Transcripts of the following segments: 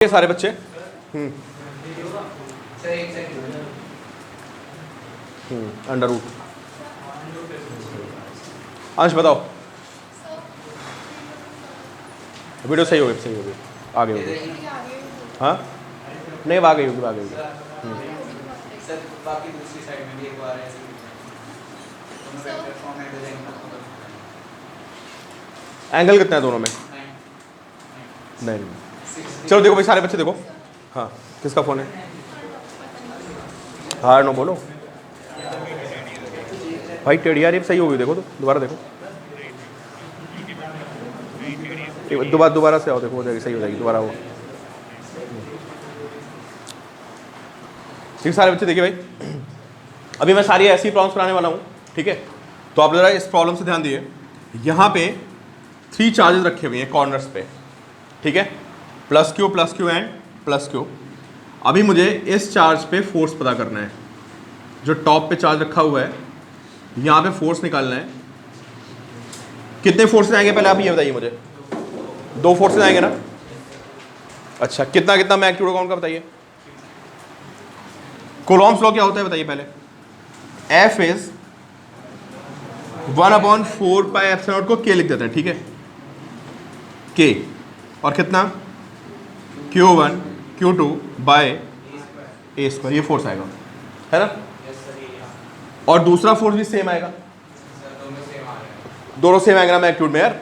ये सारे बच्चे अंडर रूट। अंश बताओ, वीडियो सही होगी, सही होगी, आगे होगी। हाँ नहीं, आ गई होगी, आ गई होगी। सर बाकी दूसरी साइड में भी एक बार ऐसे एंगल कितना है दोनों में? नहीं। चलो देखो भाई, सारे बच्चे देखो। हाँ, किसका फ़ोन है? हाँ नो बोलो भाई। टेढ़ी यार, ये सही होगी, देखो तो दोबारा देखो, दोबारा से आओ, देखो हो जाएगी, सही हो जाएगी, दोबारा हो। ठीक, सारे बच्चे देखिए भाई, अभी मैं सारी ऐसी प्रॉब्लम्स कराने वाला हूँ, ठीक है? तो आप जरा इस प्रॉब्लम से ध्यान दिए। यहाँ पे 3 चार्जेस रखे हुए हैं कॉर्नर्स पे, ठीक है? Plus Q and plus Q. अभी मुझे इस चार्ज पे फोर्स पता करना है। जो टॉप पे चार्ज रखा हुआ है, यहाँ पे फोर्स निकालना है। कितने फोर्सेस आएंगे पहले आप ये बताइए मुझे। 2 फोर्सेस आएंगे ना? अच्छा, कितना कितना मैग्नीट्यूड कौन का बताइए। कूलॉम्स लॉ क्या होता है बताइए पहले। F इज 1/4 पाई एप्सिलॉन को K लिख देते हैं, ठीक है? K और कितना Q1 Q2 by A square, ये फोर्स आएगा, है ना? और दूसरा फोर्स भी सेम आएगा, दोनों सेम आएगा ना मैग्नीट्यूड में यार।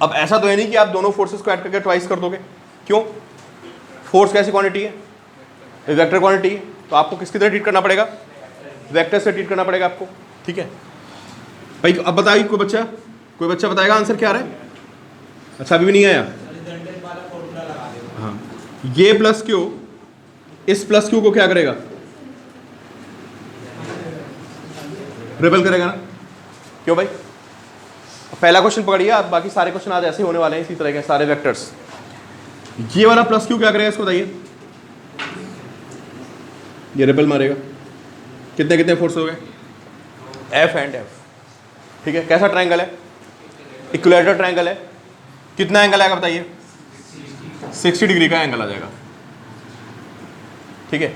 अब ऐसा तो है नहीं कि आप दोनों फोर्सेस को ऐड करके ट्वाइस कर दोगे, क्यों? फोर्स कैसी क्वांटिटी है? वेक्टर क्वांटिटी है, तो आपको किसकी तरह ट्रीट करना पड़ेगा? वेक्टर से ट्रीट करना पड़ेगा आपको, ठीक है भाई? अब बताइए कोई बच्चा बताएगा आंसर क्या आ रहा है? अच्छा अभी भी नहीं आया। हाँ, ये प्लस क्यू इस प्लस क्यू को क्या करेगा? रिपल करेगा ना? क्यों भाई? पहला क्वेश्चन पकड़िए आप, बाकी सारे क्वेश्चन आज ऐसे होने वाले हैं, इसी तरह के सारे वेक्टर्स। ये वाला प्लस क्यू क्या करेगा इसको बताइए? ये रिपल मारेगा। कितने कितने फोर्स हो गए? एफ एंड एफ, ठीक है? कैसा ट्रायंगल है? इक्विलैटरल ट्रायंगल है। कितना एंगल आएगा बताइए? 60 डिग्री का एंगल आ जाएगा, ठीक है?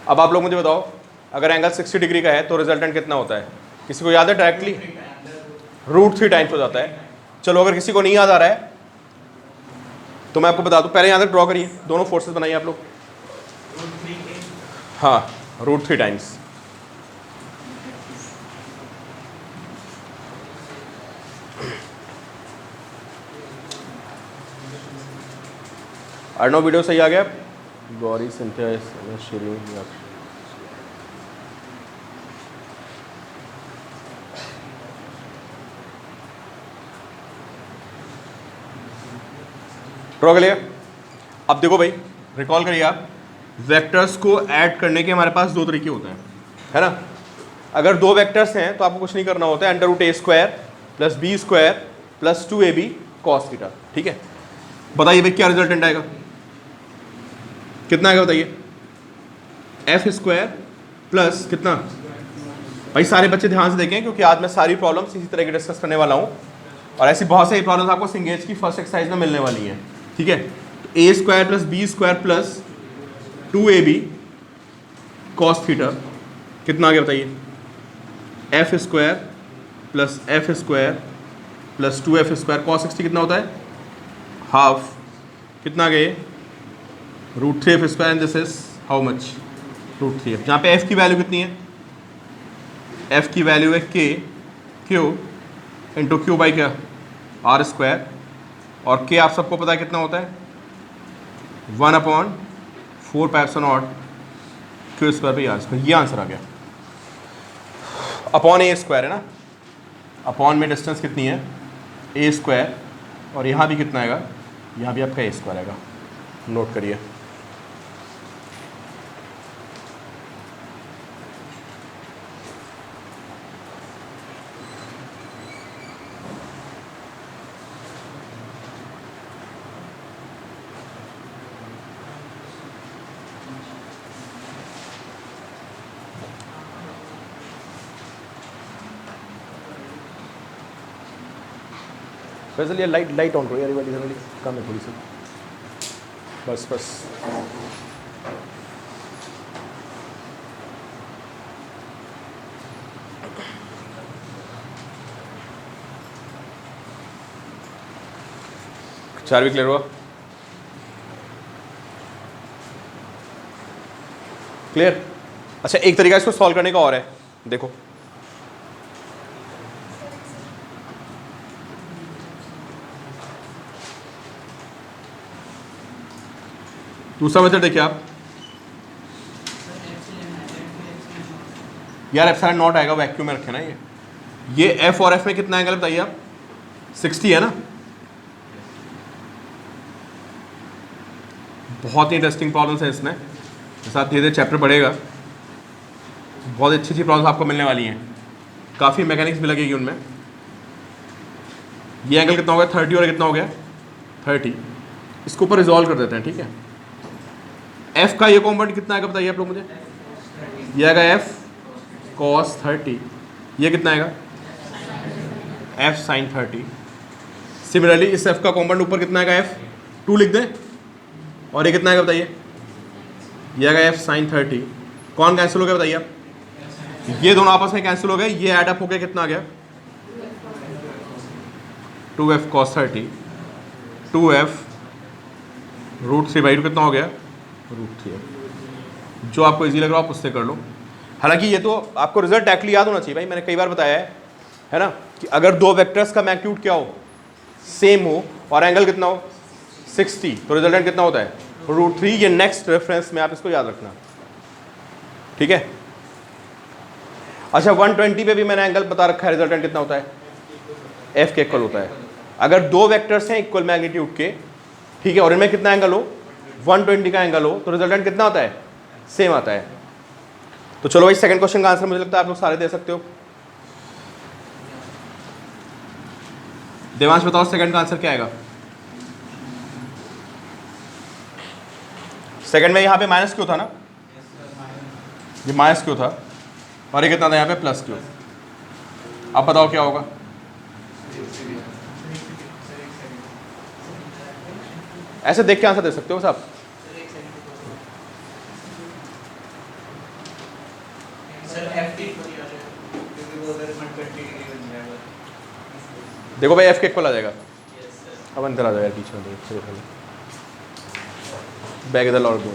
अब आप लोग मुझे बताओ, अगर एंगल 60 डिग्री का है तो रिजल्टेंट कितना होता है? किसी को याद है? डायरेक्टली √3 टाइम्स हो जाता है। चलो अगर किसी को नहीं याद आ रहा है तो मैं आपको बता दूं, पहले यहाँ तक ड्रॉ करिए, दोनों फोर्सेस बनाइए आप लोग। हाँ, √3 टाइम्स। अर्णव वीडियो सही आ गया? गौरी सिंथिया श्री ड्रॉ कर लिया? अब देखो भाई, रिकॉल करिए आप, वेक्टर्स को ऐड करने के हमारे पास 2 तरीके होते हैं, है ना? अगर 2 वेक्टर्स हैं तो आपको कुछ नहीं करना होता है, √a² + b² + 2ab cos theta, ठीक है? बताइए भाई क्या रिजल्टेंट आएगा? कितना आएगा बताइए? f² प्लस कितना? भाई सारे बच्चे ध्यान से देखें, क्योंकि आज मैं सारी प्रॉब्लम्स इसी तरह की डिस्कस करने वाला हूँ, और ऐसी बहुत सारी प्रॉब्लम्स आपको सिंगेज की फर्स्ट एक्सरसाइज में मिलने वाली हैं, ठीक है? तो a² + b² + 2ab cos theta कितना आ गया बताइए? f² + f² + 2f² cos 60 कितना होता है? हाफ। कितना आ गया? √3f², and this is how much? √3f। यहाँ पे f की वैल्यू कितनी है? f की वैल्यू है k q into Q by क्या? r², और k आप सबको पता है कितना होता है? 1/4 pi epsilon q² by r²। ये आंसर आ गया। अपॉन a² है ना? अपॉन में डिस्टेंस कितनी है? a², और यहाँ भी कितना आएगा? यहाँ भी आपका a² आएगा। नोट करिए। वैसे ये लाइट ऑन करो यार, ये वाली कम है थोड़ी सी। बस बस चार भी क्लियर हुआ? क्लियर? अच्छा, एक तरीका इसको सॉल्व करने का और है, देखो दूसरा मेथड देखिए आप, यार एप्सिलॉन नॉट आएगा, वैक्यूम में रखे ना ये एफ और एफ में कितना एंगल बताइए आप? 60 है ना? बहुत ही इंटरेस्टिंग प्रॉब्लम्स है इसमें, साथ धीरे धीरे चैप्टर बढ़ेगा, बहुत अच्छी अच्छी प्रॉब्लम्स आपको मिलने वाली हैं, काफ़ी मैकेनिक्स भी लगेगी उनमें। ये एंगल कितना हो गया? 30 और कितना हो गया? 30। इसको ऊपर रिजॉल्व कर देते हैं, ठीक है। एफ का ये कॉम्पोनेंट कितना आएगा बताइए आप लोग मुझे? ये आएगा एफ कॉस 30, ये कितना आएगा? F sine 30। सिमिलरली इस एफ का कॉम्पोनेंट ऊपर कितना आएगा? एफ 2 लिख दें, और ये कितना आएगा बताइए? ये आएगा एफ साइन 30। कौन कैंसिल हो गया बताइए आप? ये दोनों आपस में कैंसिल हो गए, ये ऐड अप हो गया कितना आ गया? 2f cos 30, 2f √3/2 कितना हो गया? √3। जो आपको इजी लग रहा हो आप उससे कर लो। हालांकि ये तो आपको रिजल्ट डायरेक्टली याद होना चाहिए भाई, मैंने कई बार बताया है ना, कि अगर दो वेक्टर्स का मैग्नीट्यूड क्या हो? सेम हो, और एंगल कितना हो? 60, तो रिजल्टेंट कितना होता है? √3। ये नेक्स्ट रेफरेंस में आप इसको याद रखना, ठीक है। अच्छा, 120 पे भी मैंने एंगल बता रखा है, रिजल्टेंट कितना होता है? एफ के इक्वल होता है। अगर दो वेक्टर्स हैं इक्वल मैग्नीट्यूड के, ठीक है, और इनमें कितना एंगल हो? 120 का एंगल हो, तो रिजल्टेंट कितना आता है? सेम आता है। तो चलो भाई, सेकंड क्वेश्चन का आंसर मुझे लगता है आप लोग सारे दे सकते हो। देवांश बताओ सेकंड का आंसर क्या आएगा? सेकंड में यहाँ पे माइनस क्यों था ना? ये माइनस क्यों था, और ये कितना था यहाँ पे? प्लस क्यों। अब बताओ क्या होगा? ऐसे देख के आंसर दे सकते हो साहब। देखो भाई, एफ के इक्वल आ जाएगा। अब अंदर आ जाएगा, पीछे बैग इधर लौट दो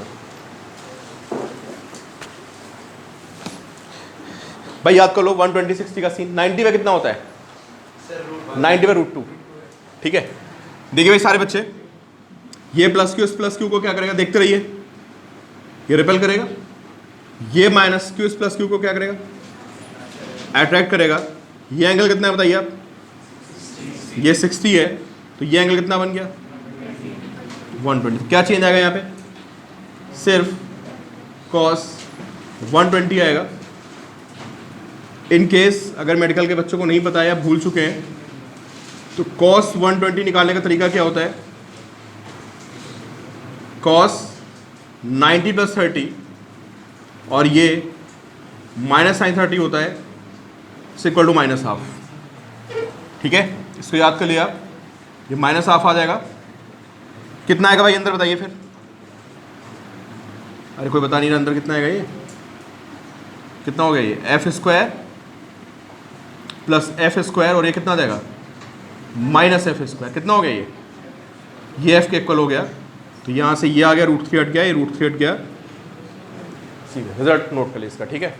भाई। याद कर लो 120/60 का सीन। 90 में कितना होता है? 90 में √2, ठीक है। देखिए भाई सारे बच्चे, ये प्लस क्यू इस प्लस क्यू को क्या करेगा? देखते रहिए, ये रिपेल करेगा। ये माइनस क्यू इस प्लस क्यू को क्या करेगा? अट्रैक्ट करेगा। ये एंगल कितना है बताइए आप? ये 60 है, तो ये एंगल कितना बन गया? 120। क्या चेंज आएगा यहाँ पे? सिर्फ cos 120 आएगा। इन केस अगर मेडिकल के बच्चों को नहीं पता है, भूल चुके हैं, तो cos 120 निकालने का तरीका क्या होता है? cos 90 + 30, और ये माइनस साइन 30 होता है, इक्वल टू -½ ठीक है। इसको याद कर लिया आप, ये -½ आ जाएगा। कितना आएगा भाई अंदर बताइए फिर? अरे कोई बता नहीं रहा अंदर कितना आएगा? ये कितना हो गया? ये f² + f², और ये कितना आ जाएगा? -f²। कितना हो गया? ये f के इक्वल हो गया, तो यहाँ से ये आ गया, √3 हट गया, ये √3 हट गया। सीधे रिजल्ट नोट कर लिया इसका, ठीक है।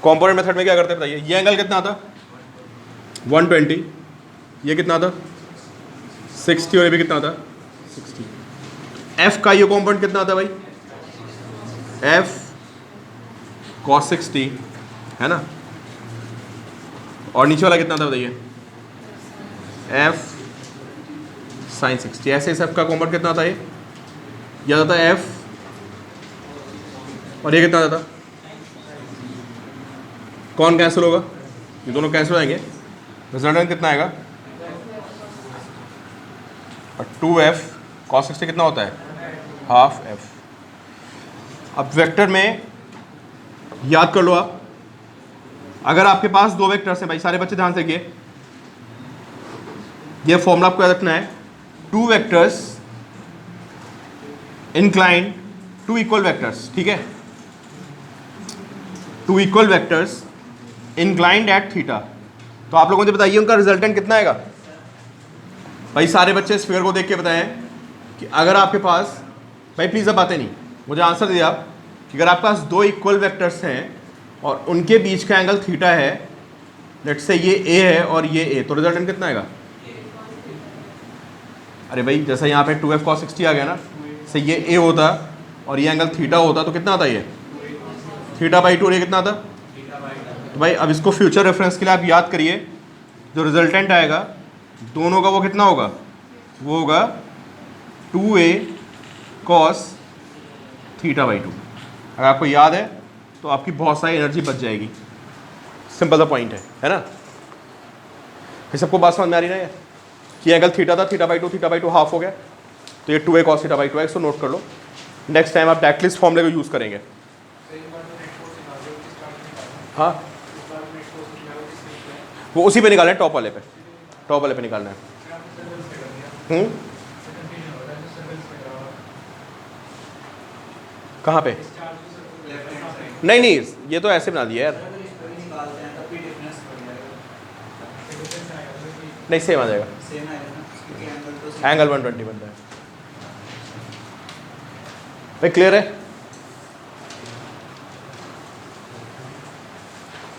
कॉम्पोनेंट मेथड में क्या करते हैं बताइए? ये एंगल कितना था? 120। ये कितना था? 60। और ये भी कितना था? 60। एफ का ये कॉम्पोनेंट कितना था भाई? एफ cos 60 है ना, और नीचे वाला कितना था बताइए? F sin 60। ऐसे इस एफ का कॉम्पोनेंट कितना था? ये आता था एफ, और ये कितना था? कौन कैंसिल होगा? ये दोनों कैंसिल हो जाएंगे, रिजल्टेंट कितना आएगा? और 2f cos 60 कितना होता है? Half F. अब वेक्टर में याद कर लो आप, अगर आपके पास दो वेक्टर्स हैं, भाई सारे बच्चे ध्यान से देखिए, ये फॉर्मूला आपको याद रखना है, two vectors inclined two equal vectors, ठीक है, two equal vectors inclined at theta. तो आप लोगों ने बताइए उनका रिजल्टेंट कितना आएगा? भाई सारे बच्चे इस फिगर को देख के बताएं कि अगर आपके पास, भाई प्लीज़ अब बातें नहीं, मुझे आंसर दीजिए आप, कि अगर आपके पास दो इक्वल वेक्टर्स हैं और उनके बीच का एंगल थीटा है, लेट्स से ये ए है और ये ए, तो रिजल्टेंट कितना आएगा? अरे भाई जैसा यहाँ पे 2f cos 60 आ गया ना, से ये ए होता और ये एंगल थीटा होता तो कितना आता ये? थीटा बाई 2, और ये कितना आता? तो भाई अब इसको फ्यूचर रेफरेंस के लिए आप याद करिए, जो रिजल्टेंट आएगा दोनों का वो कितना होगा? वो होगा 2a cos थीटा बाई 2। अगर आपको याद है तो आपकी बहुत सारी एनर्जी बच जाएगी। सिंपल सा पॉइंट है ना? ये सबको बात समझ में आ रही ना यार, कि एंगल थीटा था, थीटा बाई 2 हाफ हो गया, तो ये 2a cos थीटा बाई 2 है, इसको नोट कर लो। नेक्स्ट टाइम आप डायरेक्टली इस फॉर्मूले को यूज़ करेंगे। हाँ, वो उसी पे निकालना है, टॉप वाले पे निकालना है। कहाँ पे? नहीं, ये तो ऐसे बना दिया यार, नहीं सेम आ जाएगा, एंगल 120 बनता है। भाई क्लियर है?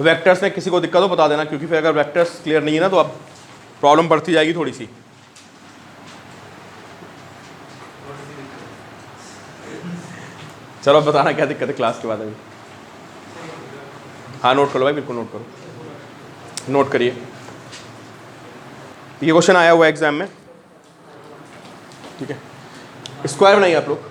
वेक्टर्स में किसी को दिक्कत हो बता देना, क्योंकि फिर अगर वेक्टर्स क्लियर नहीं है ना तो अब प्रॉब्लम बढ़ती जाएगी थोड़ी सी। चलो बताना क्या दिक्कत है क्लास के बाद अभी। हाँ नोट करो भाई, बिल्कुल नोट करो, नोट करिए। ये क्वेश्चन आया हुआ है एग्जाम में, ठीक है। स्क्वायर बनाइए आप लोग,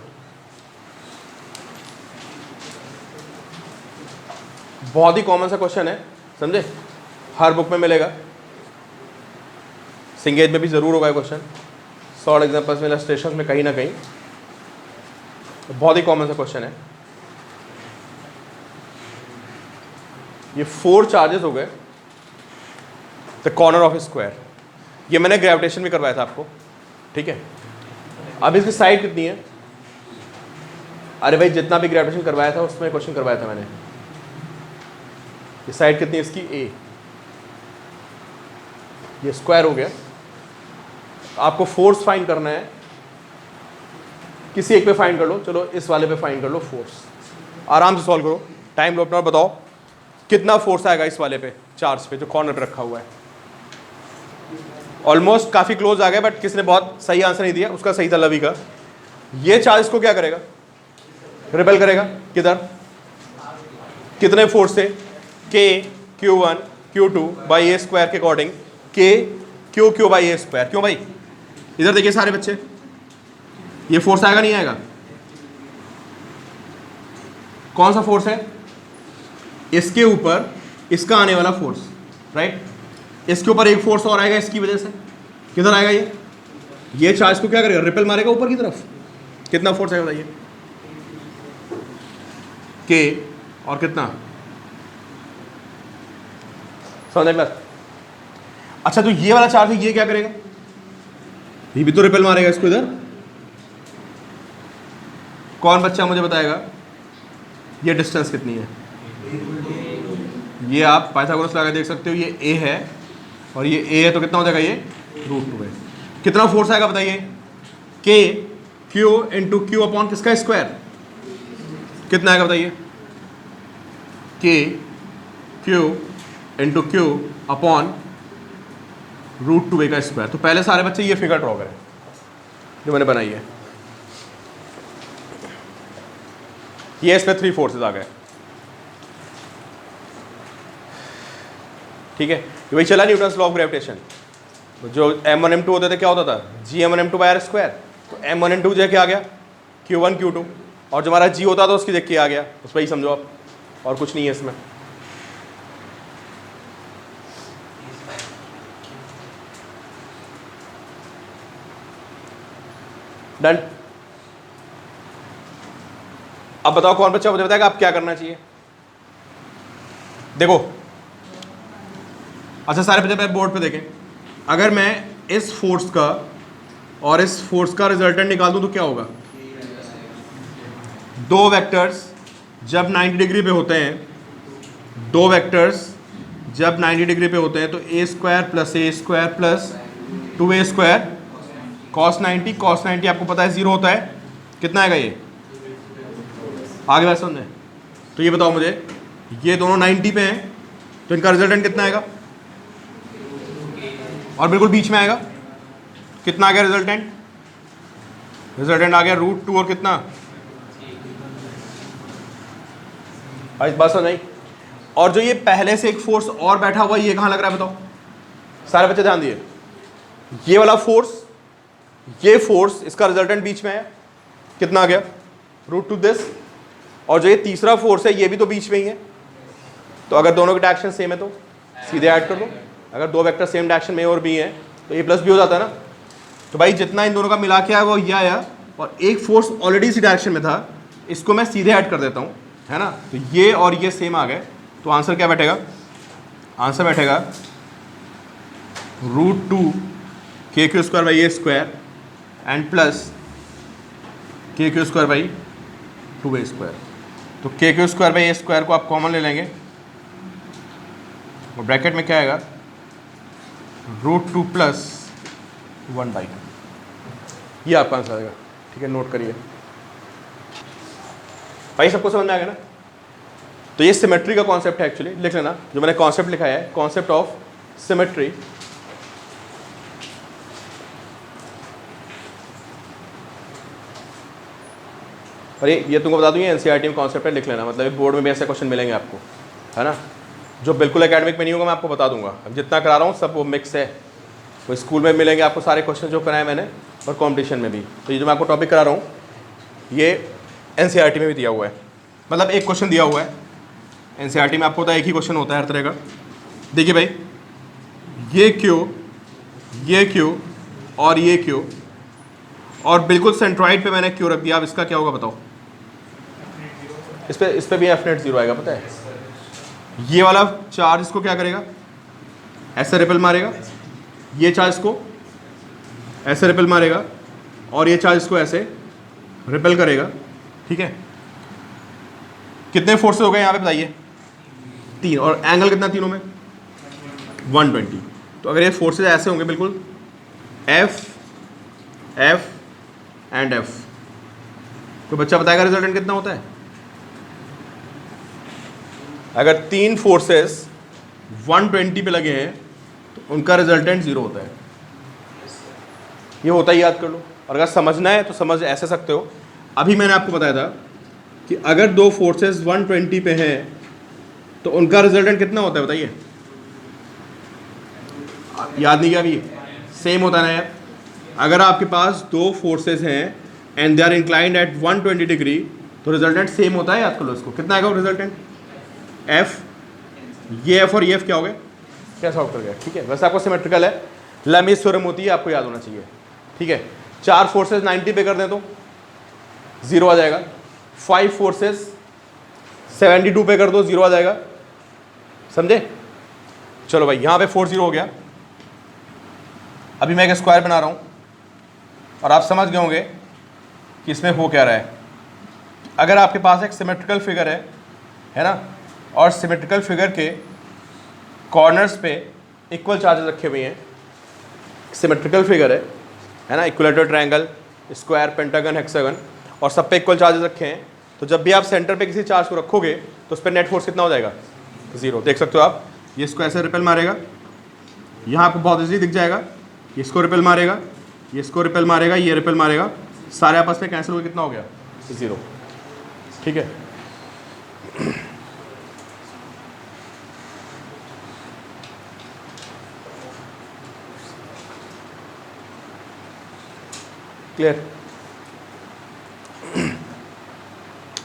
बहुत ही कॉमन सा क्वेश्चन है, समझे, हर बुक में मिलेगा, सिंगेज में भी जरूर होगा क्वेश्चन, शॉर्ट एग्जांपल्स में, इलस्ट्रेशन में कहीं ना कहीं, बहुत ही कॉमन सा क्वेश्चन है। ये 4 चार्जेस हो गए द कॉर्नर ऑफ स्क्वायर, ये मैंने ग्रेविटेशन में करवाया था आपको, ठीक है। अब इसकी साइड कितनी है? अरे भाई जितना भी ग्रेविटेशन करवाया था उसमें क्वेश्चन करवाया था मैंने। ये साइड कितनी है इसकी? ए। ये स्क्वायर हो गया। आपको फोर्स फाइंड करना है, किसी एक पे फाइंड कर लो, चलो इस वाले पे फाइंड कर लो फोर्स, आराम से सॉल्व करो, टाइम लो अपना और बताओ कितना फोर्स आएगा इस वाले पे, चार्ज पे जो कॉर्नर पे रखा हुआ है। ऑलमोस्ट काफ़ी क्लोज आ गए, बट किसने बहुत सही आंसर नहीं दिया, उसका सही था लवी का। ये चार्ज को क्या करेगा? रिपेल करेगा। किधर? कितने फोर्स से? के Q1 Q2 by A square के अकॉर्डिंग, के Q बाई ए स्क्वायर। क्यों भाई? इधर देखिए सारे बच्चे, ये फोर्स आएगा नहीं आएगा? कौन सा फोर्स है? इसके ऊपर इसका आने वाला फोर्स, राइट। इसके ऊपर एक फोर्स और आएगा इसकी वजह से, किधर आएगा ये चार्ज को क्या करेगा? रिपेल मारेगा ऊपर की तरफ। कितना फोर्स आएगा बताइए? के और कितना? समझ में? अच्छा तो ये वाला चार्ज है, ये क्या करेगा? ये भी तो रिपेल मारेगा इसको इधर। कौन बच्चा मुझे बताएगा ये डिस्टेंस कितनी है? ये आप पाइथागोरस लगा देख सकते हो, ये ए है और ये ए है, तो कितना हो जाएगा ये? √2 है। कितना फोर्स आएगा बताइए? के Q इंटू क्यू अपॉन किसका स्क्वायर, कितना आएगा बताइए? के Q into Q upon √2a का स्क्वायर। तो पहले सारे बच्चे ये फिगर ड्रॉ करें जो मैंने बनाई है। ये इसमें 3 फोर्सेस आ गए, ठीक है। वही चला न्यूटन्स लॉ ऑफ ग्रेविटेशन। तो जो m1 m2 होते थे क्या होता था? G m1 m2 by r square. तो m1 m2 जो क्या आ गया? Q1 Q2, और जो हमारा G होता था उसकी देख के आ गया, उस पर ही समझो आप, और कुछ नहीं है इसमें। डन। अब बताओ कौन बच्चा मुझे बताएगा अब क्या करना चाहिए। देखो अच्छा सारे बच्चे बोर्ड पे देखें, अगर मैं इस फोर्स का और इस फोर्स का रिजल्टेंट निकाल दूं तो क्या होगा। दो वेक्टर्स जब 90 डिग्री पे होते हैं, दो वेक्टर्स जब 90 डिग्री पे होते हैं तो A square plus 2a square cos 90 आपको पता है 0 होता है, कितना आएगा ये आगे बात समझे। तो ये बताओ मुझे, ये दोनों 90 पे हैं तो इनका रिजल्टेंट कितना आएगा, और बिल्कुल बीच में आएगा, कितना आ गया रिजल्टेंट, रिजल्टेंट आ गया √2 और कितना, इस बात समझ आई। और जो ये पहले से एक फोर्स और बैठा हुआ ये कहाँ लग रहा है बताओ, सारे बच्चे ध्यान दिए, ये वाला फोर्स, ये फोर्स इसका रिजल्टेंट बीच में है, कितना आ गया √2 दिस, और जो ये तीसरा फोर्स है ये भी तो बीच में ही है, तो अगर दोनों के डायरेक्शन सेम है तो सीधे ऐड कर दो, अगर दो वेक्टर सेम डायरेक्शन में और बी है तो ए प्लस बी हो जाता है ना। तो भाई जितना इन दोनों का मिला के आया वो ये आया, और एक फोर्स ऑलरेडी इसी डायरेक्शन में था, इसको मैं सीधे ऐड कर देता हूँ, है ना। तो ये और ये सेम आ गए, तो आंसर क्या बैठेगा, आंसर बैठेगा √2 k² square by A square and plus k² square by 2a square. तो k² square by A square को आप कॉमन ले लेंगे और ब्रैकेट में क्या आएगा √2 प्लस 1/2, ये आपका आंसर आएगा। ठीक है, नोट करिए भाई, सबको समझ में आ गया ना। तो ये सिमेट्री का कॉन्सेप्ट है, एक्चुअली लिख लेना जो मैंने कॉन्सेप्ट लिखा है, कॉन्सेप्ट ऑफ सिमेट्री। और ये तुमको बता दूं ये एनसीईआरटी में कॉन्सेप्ट है, लिख लेना, मतलब एक बोर्ड में भी ऐसे क्वेश्चन मिलेंगे आपको, है ना। जो बिल्कुल एकेडमिक में नहीं होगा मैं आपको बता दूंगा, अब जितना करा रहा हूँ सब वो मिक्स है, तो स्कूल में मिलेंगे आपको सारे क्वेश्चन जो कराए मैंने, और कॉम्पिटिशन में भी। तो ये जो मैं आपको टॉपिक करा रहा हूँ ये एनसीईआरटी में भी दिया हुआ है, मतलब एक क्वेश्चन दिया हुआ है एनसीईआरटी में, आपको पता है एक ही क्वेश्चन होता है हर तरह का। देखिए भाई, ये क्यू और ये क्यू, और बिल्कुल सेंट्रॉइड पे मैंने क्यू रख दिया, अब इसका क्या होगा बताओ। इस पे भी एफ नेट 0 आएगा, पता है। ये वाला चार्ज इसको क्या करेगा, ऐसे रिपल मारेगा, ये चार्ज इसको ऐसे रिपल मारेगा, और ये चार्ज इसको ऐसे रिपल करेगा, ठीक है। कितने फोर्सेस हो गए यहाँ पे बताइए, 3, और एंगल कितना तीनों में 120। तो अगर ये फोर्सेस ऐसे होंगे बिल्कुल F एंड F, तो बच्चा बताएगा रिजल्टेंट कितना होता है। अगर 3 फोर्सेस 120 पे लगे हैं तो उनका रिजल्टेंट 0 होता है, ये होता ही याद कर लो। और अगर समझना है तो समझ ऐसे सकते हो, अभी मैंने आपको बताया था कि अगर दो फोर्सेस 120 पे हैं तो उनका रिजल्टेंट कितना होता है बताइए, याद नहीं किया अभी, सेम होता है ना यार। अगर आपके पास दो फोर्सेस हैं and they are inclined at 120 degree तो रिजल्टेंट सेम होता है, याद कर लो इसको। कितना आएगा रिजल्टेंट, F, ये F और ये F क्या हो गए, क्या सॉल्व कर गया, ठीक है। वैसे आपको सिमेट्रिकल है, लंबी स्वरम होती है, आपको याद होना चाहिए, ठीक है। 4 फोर्सेस 90 पे कर दें तो 0 आ जाएगा, 5 फोर्सेस 72 पे कर दो 0 आ जाएगा, समझे। चलो भाई, यहाँ पे 4 0 हो गया। अभी मैं एक स्क्वायर बना रहा हूँ और आप समझ गए होंगे कि इसमें हो क्या रहा है। अगर आपके पास एक सिमेट्रिकल फिगर है ना, और सिमेट्रिकल फिगर के कॉर्नर्स पे इक्वल चार्जेस रखे हुए हैं, सिमेट्रिकल फिगर है ना, equilateral triangle, square, pentagon, hexagon, और सब पे इक्वल चार्जेस रखे हैं, तो जब भी आप सेंटर पे किसी चार्ज को रखोगे तो उस पर नेट फोर्स कितना हो जाएगा, 0। देख सकते हो आप, ये इसको ऐसे रिपेल मारेगा, यहाँ आपको बहुत ईजी दिख जाएगा, इसको रिपेल मारेगा, ये इसको रिपेल मारेगा, ये रिपेल मारेगा, सारे आपस में कैंसिल हो, कितना हो गया 0, ठीक है। क्लियर।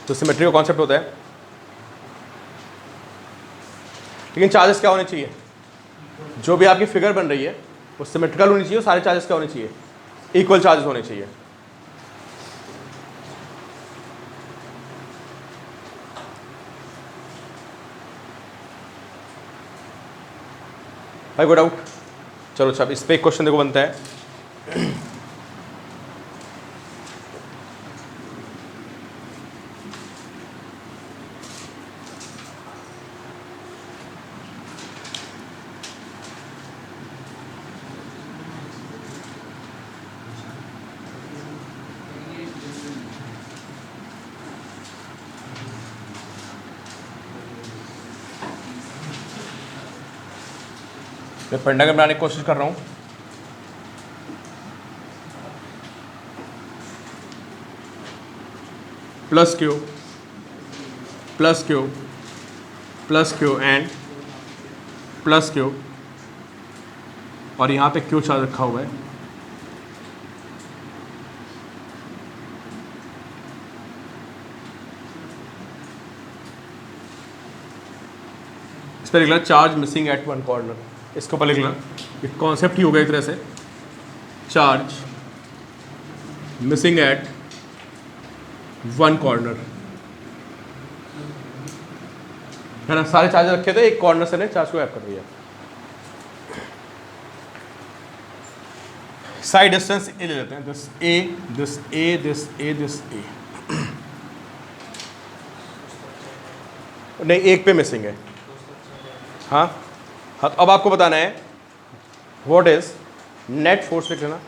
तो सिमेट्री का कॉन्सेप्ट होता है, लेकिन चार्जेस क्या होने चाहिए, जो भी आपकी फिगर बन रही है वो सिमेट्रिकल होनी चाहिए, सारे चार्जेस क्या होने चाहिए, इक्वल चार्जेस होने चाहिए। भाई गुड आउट। चलो अच्छा, अब इस पर एक क्वेश्चन देखो बनता है। मैं पेंटागन बनाने की कोशिश कर रहा हूँ। Plus Q plus Q plus Q and plus Q, और यहाँ पे क्यू चार्ज रखा हुआ है। इस पर लिखना charge missing at one corner. इसके ऊपर लिखना, ये कॉन्सेप्ट ही होगा एक तरह से, charge missing at one corner, है ना। सारे चार्ज रखे थे, एक कॉर्नर से ने चार्ज को ऐप कर दिया। साइड डिस्टेंस ए ले लेते हैं, this A this A this A this A. नहीं, एक पे मिसिंग है। हाँ हाँ, तो अब आपको बताना है व्हाट इज नेट फोर्स लिख लेना।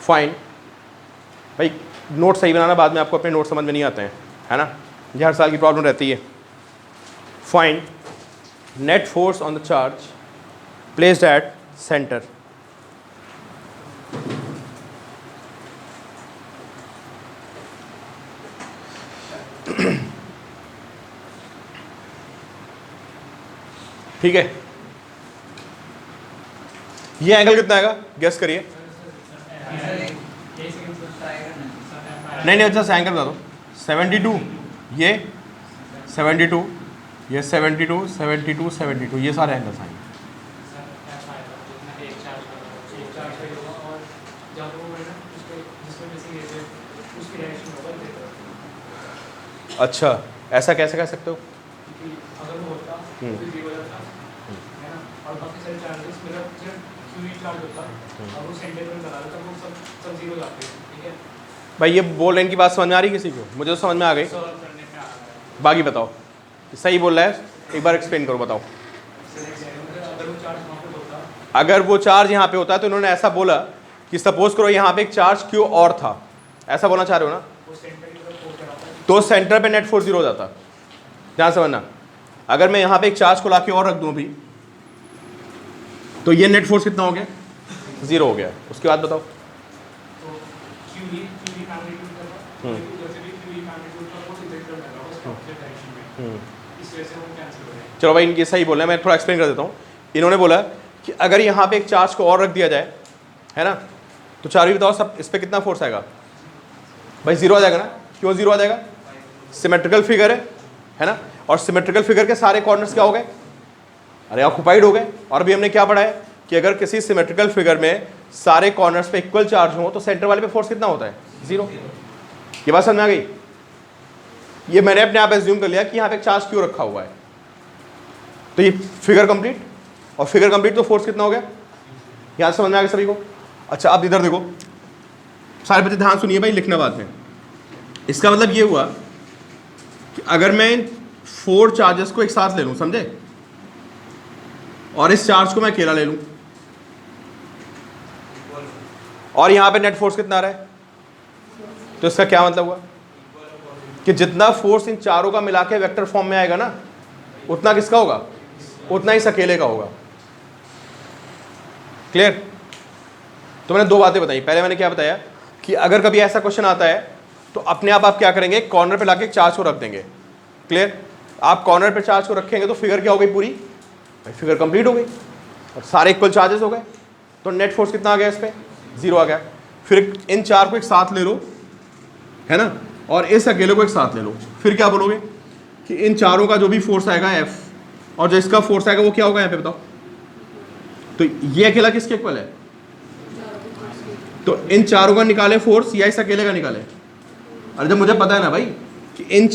फाइन भाई, नोट सही बनाना, बाद में आपको अपने नोट समझ में नहीं आते हैं, है ना, ये हर साल की प्रॉब्लम रहती है। Find net force on the charge placed at centre. ठीक है, ये एंगल कितना आएगा, गेस करिए। नहीं नहीं, अच्छा एंगल बता दो। 72, ये 72, ये 72, 72, 72, ये सारे एंगल्स आएंगे। अच्छा, ऐसा कैसे कह सकते हो? अगर वो होता तो 0 हो जाता है ना, और बाकी सारे चार्जेस मेरा सिर्फ क्यू चार्ज होता और वो सेंटर पे लगा देता, वो सब 0 जाते हैं। ठीक है भाई, ये बोल रहे हैं की बात समझ में आ रही है किसी को? मुझे तो समझ में आ गई, सॉल्व करने पे आ रहा है। बाकी बताओ सही बोल रहा है, एक बार एक्सप्लेन करो, बताओ। अगर वो चार्ज वहाँ पे होता, अगर वो चार्ज यहाँ पे होता है तो इन्होंने ऐसा बोला कि सपोज करो यहाँ पे एक चार्ज क्यू और था, ऐसा बोलना चाह रहे हो ना, वो सेंटर की तरफ फोर्स कराता है, तो सेंटर पे नेट फोर्स 0 हो जाता। ध्यान समझना, अगर मैं यहाँ पे एक चार्ज को लाके और रख दूँ अभी, तो ये नेट फोर्स कितना हो गया, 0 हो गया। उसके बाद बताओ। तो क्यू मैग्नीट्यूड का था, जैसे भी क्यू मैग्नीट्यूड का वो सीधे तरफ लगा उसका ऑपोजिट डायरेक्शन में, इस वजह से वो कैंसिल हो रहे हैं। चलो भाई, इनके सही बोल रहे हैं, मैं थोड़ा एक्सप्लेन कर देता हूँ। इन्होंने बोला कि अगर यहाँ पे एक चार्ज को और रख दिया जाए, है ना, तो चार भी बताओ सब, इस पर कितना फोर्स आएगा भाई? 0 आ जाएगा ना। क्यों 0 आ जाएगा? सिमेट्रिकल फिगर है ना, और सिमेट्रिकल फिगर के सारे कॉर्नर्स क्या हो गए? अरे ऑक्युपाइड हो गए। और भी हमने क्या पढ़ा है कि अगर किसी सिमेट्रिकल फिगर में सारे कॉर्नर्स पे इक्वल चार्ज हो तो सेंटर वाले पे फोर्स कितना होता है? 0। ये बात समझ में आ गई? ये मैंने अपने आप एज्यूम कर लिया कि यहाँ पे एक चार्ज क्यों रखा हुआ है, तो ये फिगर कंप्लीट, और फिगर कंप्लीट तो फोर्स कितना हो गया? यहाँ समझ में आ गया सभी को? अच्छा, अब इधर देखो, सारे बच्चे ध्यान सुनिए भाई, लिखना बाद में। इसका मतलब ये हुआ कि अगर मैं 4 चार्जेस को एक साथ ले लूं, समझे, और इस चार्ज को मैं अकेला ले लूं, और यहां पे नेट फोर्स कितना आ रहा है, तो इसका क्या मतलब हुआ कि जितना फोर्स इन चारों का मिला के वेक्टर फॉर्म में आएगा ना, उतना किसका होगा? उतना ही इस अकेले का होगा। क्लियर? तो मैंने 2 बातें बताई। पहले मैंने क्या बताया कि अगर कभी ऐसा क्वेश्चन आता है तो अपने आप क्या करेंगे, कॉर्नर पे लाके चार्ज को रख देंगे। क्लियर? आप कॉर्नर पे चार्ज को रखेंगे तो फिगर क्या हो गई पूरी? फिगर कंप्लीट हो गई, और सारे इक्वल चार्जेस हो गए, तो नेट फोर्स कितना आ गया इस पर? 0 आ गया। फिर इन 4 को एक साथ ले लो, है ना, और इस अकेले को एक साथ ले लो, फिर क्या बोलोगे कि इन चारों का जो भी फोर्स आएगा F, और जो इसका फोर्स आएगा वो क्या होगा यहाँ पे बताओ? तो ये अकेला किसके इक्वल है? तो इन चारों का निकाले फोर्स या इस अकेले का निकाले? अरे जब मुझे पता है ना भाई कि इन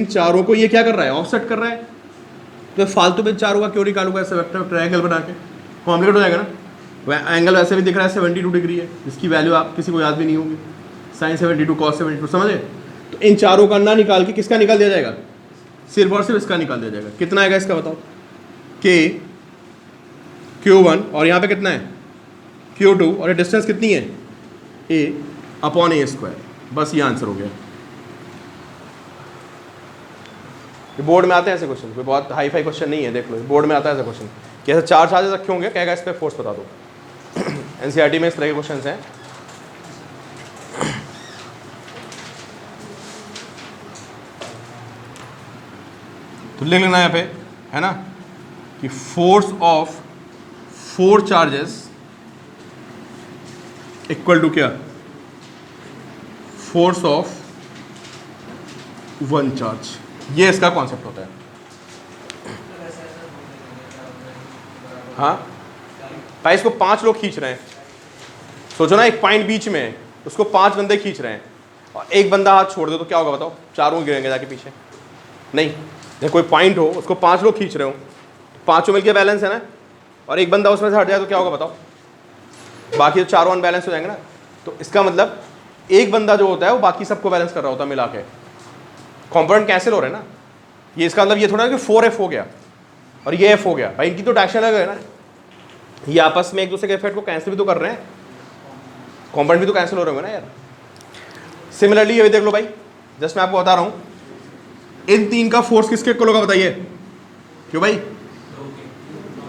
चारों को ये क्या कर रहा है? ऑफसेट कर रहा है। तो फालतू में 4 होगा क्यों निकालूंगा ऐसे वेक्टर ट्रायंगल बना के, कॉम्प्लिकेट हो जाएगा ना। एंगल वैसे भी दिख रहा है 72 डिग्री है, जिसकी वैल्यू आप किसी को याद भी नहीं होगी, साइन 72 कॉस 72, समझे। तो इन चारों का ना निकाल के किसका निकाल दिया जाएगा, सिर्फ और सिर्फ इसका निकाल दिया जाएगा। कितना आएगा इसका बताओ, के Q1 और यहाँ पे कितना है Q2 और ये डिस्टेंस कितनी है a अपॉन ए स्क्वायर। बस ये आंसर हो गया। ये बोर्ड में आते हैं ऐसे क्वेश्चन, कोई बहुत हाई फाई क्वेश्चन नहीं है, देख लो बोर्ड में आता है ऐसा क्वेश्चन कि ऐसे 4 चार्जेस रखे होंगे, कहेगा इस पर फोर्स बता दो। एनसीईआरटी में इस तरह के क्वेश्चन हैं। तो लिख लेना यहाँ पे है ना कि force of 4 charges equal to क्या, फोर्स ऑफ 1 चार्ज। ये इसका कॉन्सेप्ट होता है। हाँ भाई, इसको 5 लोग खींच रहे हैं, सोचो ना एक पॉइंट बीच में है, उसको 5 बंदे खींच रहे हैं और एक बंदा हाथ छोड़ दे तो क्या होगा बताओ, चारों गिरेंगे जाके पीछे। नहीं, जब कोई पॉइंट हो उसको 5 लोग खींच रहे हो, पांचों मिलके बैलेंस है ना, और एक बंदा उसमें से हट जाए तो क्या होगा बताओ, बाकी तो चारों अनबैलेंस हो जाएंगे ना। तो इसका मतलब एक बंदा जो होता है वो बाकी सबको बैलेंस कर रहा होता है मिला के, कॉम्पोनेंट कैंसिल हो रहे हैं ना। ये इसका मतलब ये थोड़ा कि 4F हो गया और ये F हो गया, भाई इनकी तो डायरेक्शन अलग है ना, ये आपस में एक दूसरे के इफेक्ट को कैंसिल भी तो कर रहे हैं, कॉम्पोनेंट भी तो कैंसिल हो रहे होंगे ना यार। सिमिलरली ये देख लो भाई, जस्ट मैं आपको बता रहा हूँ, इन 3 का फोर्स किसके इक्वल होगा बताइए, क्यों भाई,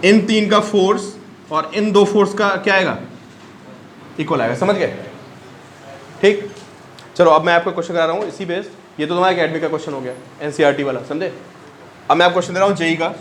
इन 3 का फोर्स और इन 2 फोर्स का क्या आएगा, इक्वल आएगा, समझ गए। ठीक, चलो अब मैं आपको क्वेश्चन करा रहा हूँ इसी बेस, ये तो तुम्हारा एकेडमिक का क्वेश्चन हो गया एनसीईआरटी वाला, समझे। अब मैं आपको क्वेश्चन दे रहा हूँ जेई का।